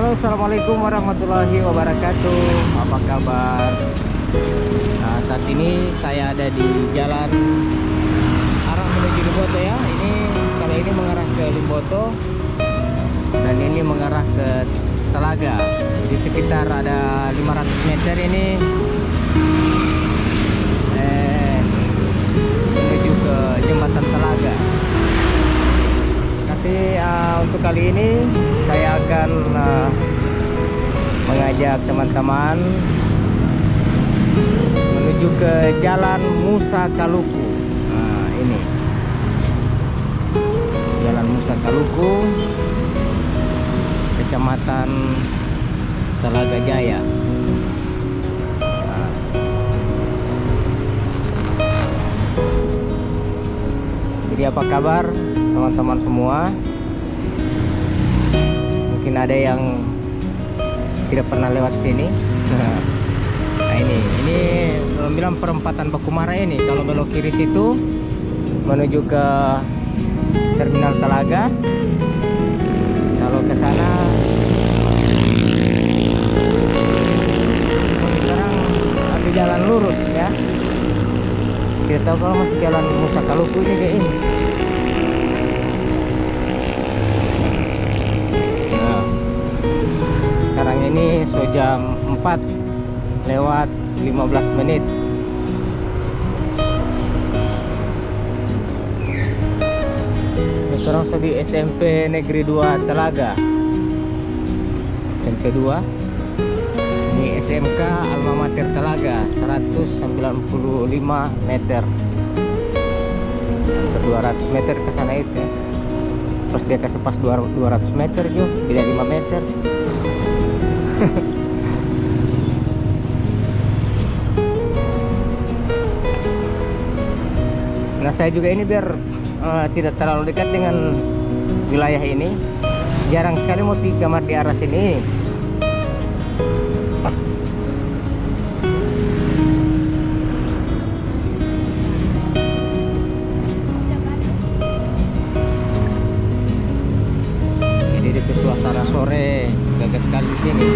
Halo, assalamualaikum warahmatullahi wabarakatuh. Apa kabar? Nah, saat ini saya ada di jalan arah menuju Limboto ya. Kalau ini mengarah ke Limboto dan ini mengarah ke Telaga. Jadi sekitar ada 500 meter ini menuju ke jembatan Telaga. Nanti untuk kali ini saya akan mengajak teman-teman menuju ke Jalan Musa Kaluku. Nah, ini Jalan Musa Kaluku, Kecamatan Telaga Jaya. Nah, jadi apa kabar teman-teman semua? Mungkin ada yang tidak pernah lewat sini. Nah, ini belum bilang perempatan Bakumara ini. Kalau belok kiri situ menuju ke Terminal Telaga. Kalau ke sana sekarang ada jalan lurus ya. Kita tahu kalau masih Jalan Musa Kaluku ini kayak ini. Nah, sekarang ini jam 4:15. Sekarang saya di SMP Negeri 2 Telaga. SMP 2. Ini SMK Alma Mater Telaga, 195 meter. Ke 200 meter ke sana itu ya. Terus dia kasih pas 200 meter juga, beda 5 meter. Nah, saya juga ini biar tidak terlalu dekat dengan wilayah ini. Jarang sekali mau pergi kamar di arah sini. Jadi itu suasana sore gagah sekali di sini.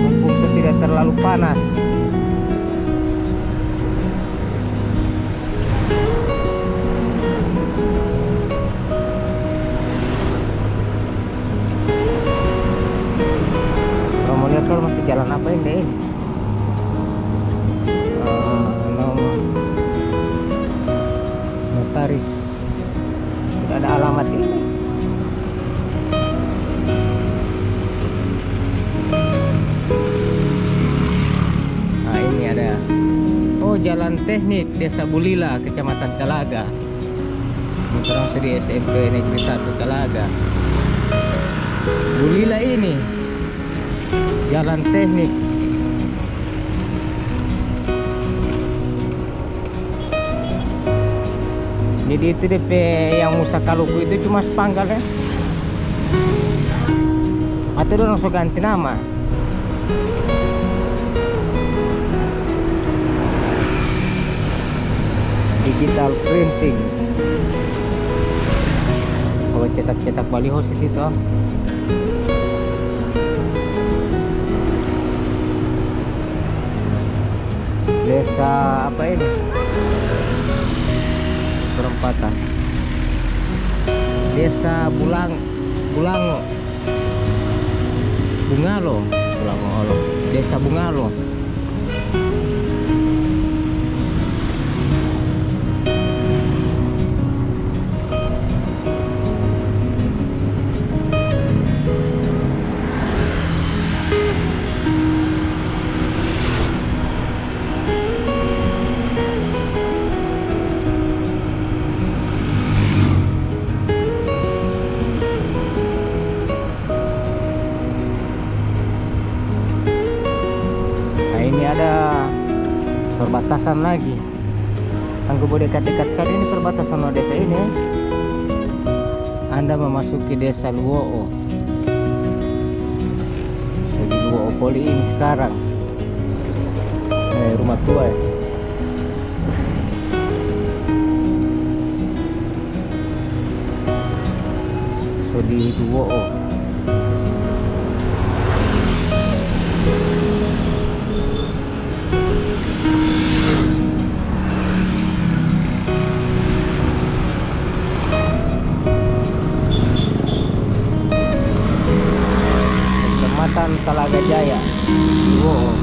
Mumpung tidak terlalu panas. Kalau masih jalan apa ini? Notaris. Tidak ada alamat ini. Nah, ini ada. Oh, Jalan Teknik Desa Bulila, Kecamatan Telaga. Terus di SMP Negeri 1 Telaga. Bulila ini Jalan Teknik. Jadi itu DP yang Musa Kaluku itu cuma sepanggal ya. Atau dia langsung ganti nama. Digital printing. Kalau cetak-cetak baliho di situ. Desa apa ini? Perempatan Desa Bungalo. Desa Bungalo. Ada perbatasan lagi. Sanggup dekat-dekat sekali ini perbatasan desa ini. Anda memasuki Desa Luo'o. Jadi Luo'o Poli ini sekarang rumah tua ya. so di Duo. Kecamatan Talaga Jaya, Duo.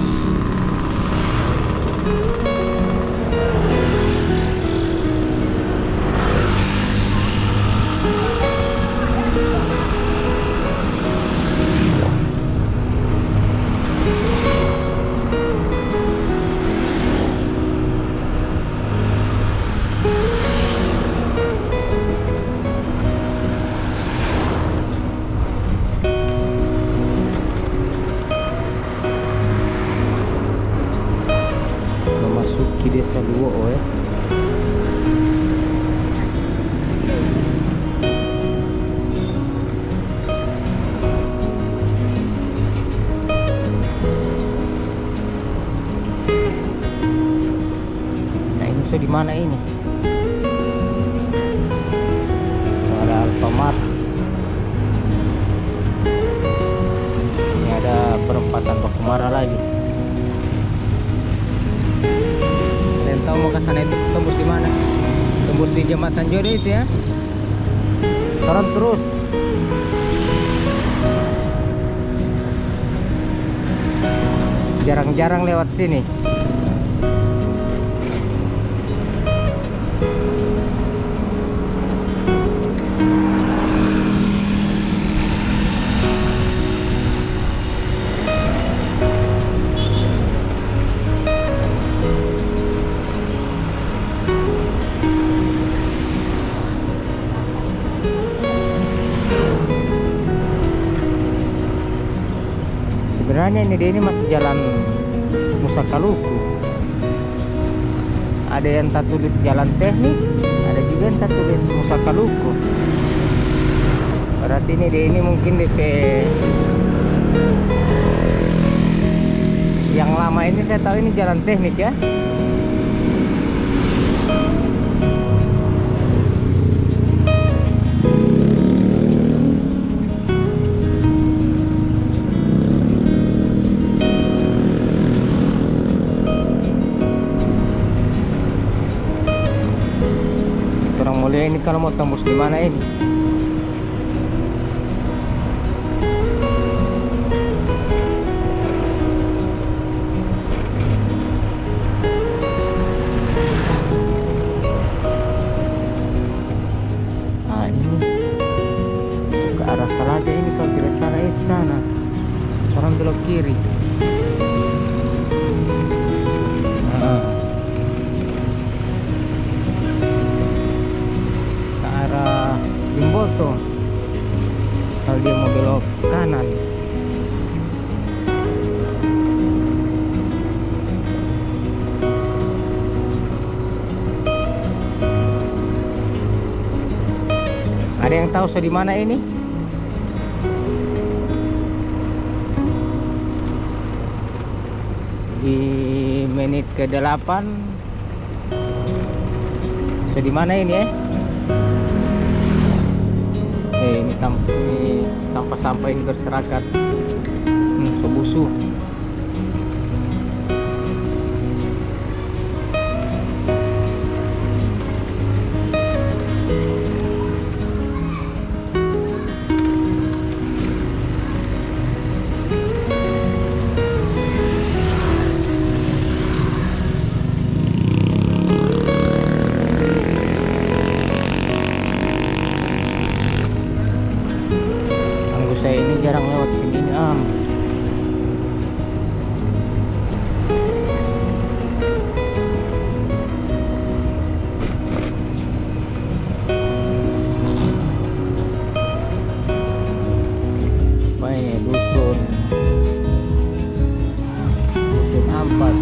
Memasuki desa Duo ya. Nah ini di mana ini? Ada Alfamart. Ini ada perempatan Bakumara lagi. Kalian tahu mau ke sana itu tembus di mana? Tembus di Jembatan Jodoh itu ya. Turun terus. Jarang-jarang lewat sini. Sebenarnya ini masih jalan Musa Kaluku. Ada yang tak tulis jalan teknik, ada juga yang tak tulis Musa Kaluku. Berarti ini mungkin DP yang lama ini saya tahu ini jalan teknik ya. Orang mulia ini kalau mau tembus di mana ini? Ah ini ke arah Talaga ini kalau tidak salah itu sana. Orang belok kiri. Limboto kalau dia mau belok kanan. Ada yang tahu di mana ini? Di menit ke-8 di mana ini ya? Ini sampah-sampah ini berserakat. Sebusu. Saya ini jarang lewat sini am. Apa ini dusun Ampat.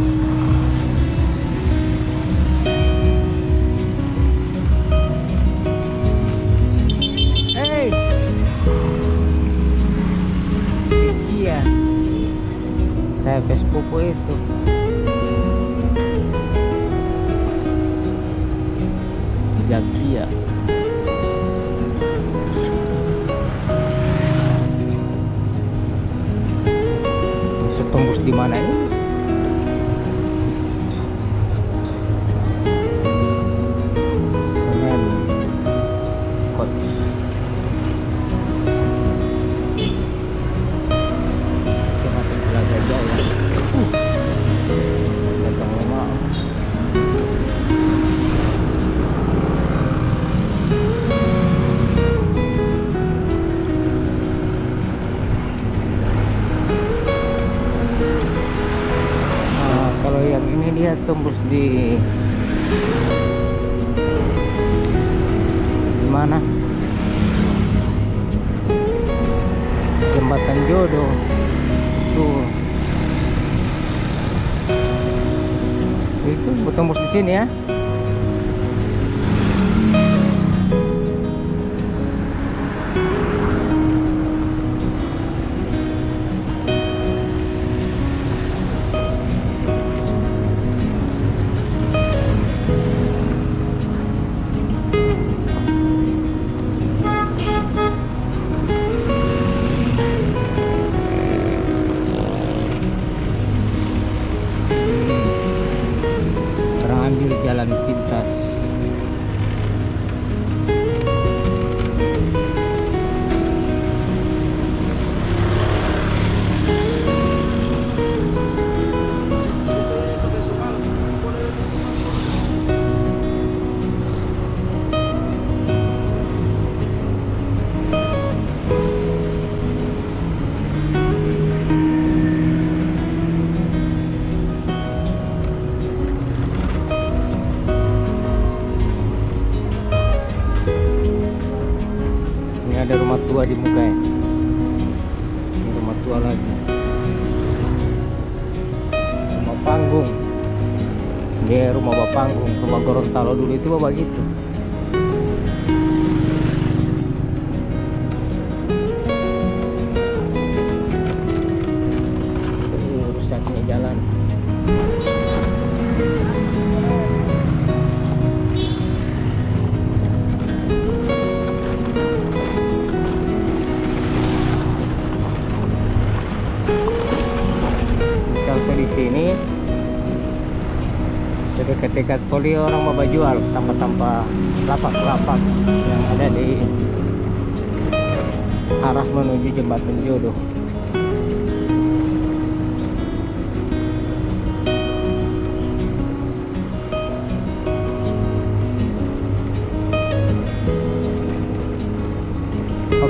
Saya Vespupu itu Jakia. angkot. Jembatan Gelagajah ya. Datang lama. Kalau yang ini dia tembus di mana? Jembatan Jodoh tuh. Itu tembus di sini ya. Jalan pintas. Ada rumah tua di muka ya. Ini rumah tua lagi. Rumah panggung. Ini rumah Bapanggung. Rumah Gorontalo dulu itu begitu. Ini rusaknya jalan. Di sini dekat-dekat poli orang mau jual tanpa lapak-lapak yang ada di arah menuju Jembatan Jodoh.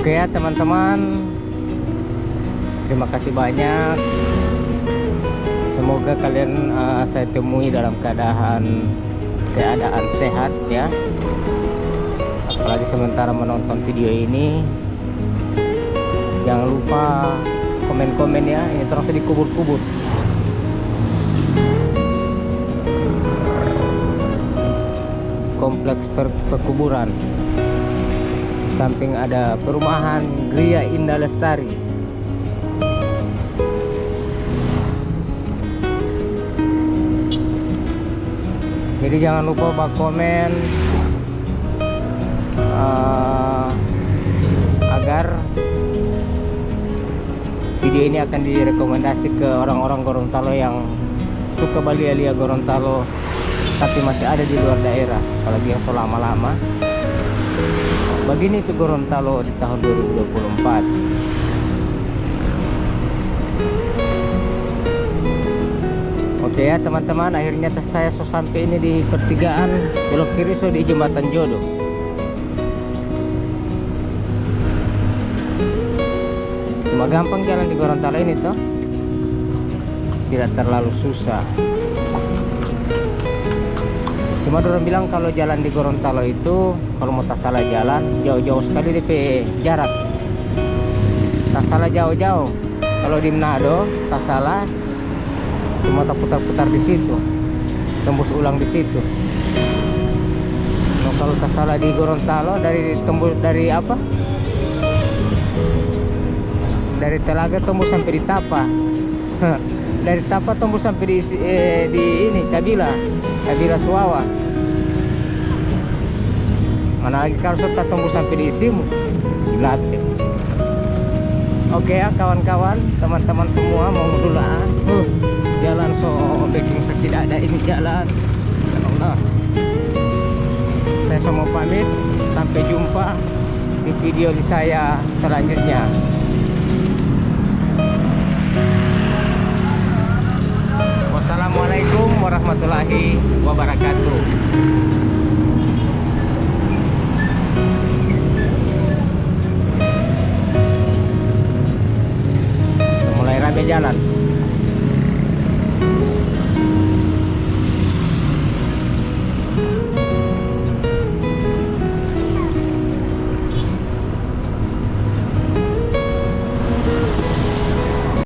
Oke ya teman-teman, terima kasih banyak. Semoga kalian saya temui dalam keadaan sehat ya. Apalagi sementara menonton video ini, jangan lupa komen-komen ya. Ini terus dikubur-kubur. Kompleks perkuburan. Samping ada perumahan Gria Indah Lestari. Jadi jangan lupa komen agar video ini akan direkomendasi ke orang-orang Gorontalo yang suka Bali-Alia Gorontalo tapi masih ada di luar daerah, apalagi yang selama-lama. Begini itu Gorontalo di tahun 2024. Oke ya teman-teman, akhirnya saya sampai ini di pertigaan belok kiri di Jembatan Jodoh. Cuma gampang jalan di Gorontalo ini toh, tidak terlalu susah. Cuma orang bilang kalau jalan di Gorontalo itu kalau mau tak salah jalan jauh-jauh sekali DP jarak, tak salah jauh-jauh. Kalau di Manado tak salah cuma tak putar-putar di situ, tembus ulang di situ. Nah, kalau tak salah di Gorontalo tembus dari apa? Dari Telaga tembus sampai di Tapa. Dari Tapa tembus sampai di ini Kabila Suawa. Mana lagi kalau sudah tembus sampai di Isimu, Silate. Oke ya kawan-kawan, teman-teman semua mau dulu jalan baking tidak ada ini jalan. Ya Allah, saya saya mau pamit. Sampai jumpa di video saya selanjutnya. Wassalamualaikum warahmatullahi wabarakatuh. Mulai rame jalan.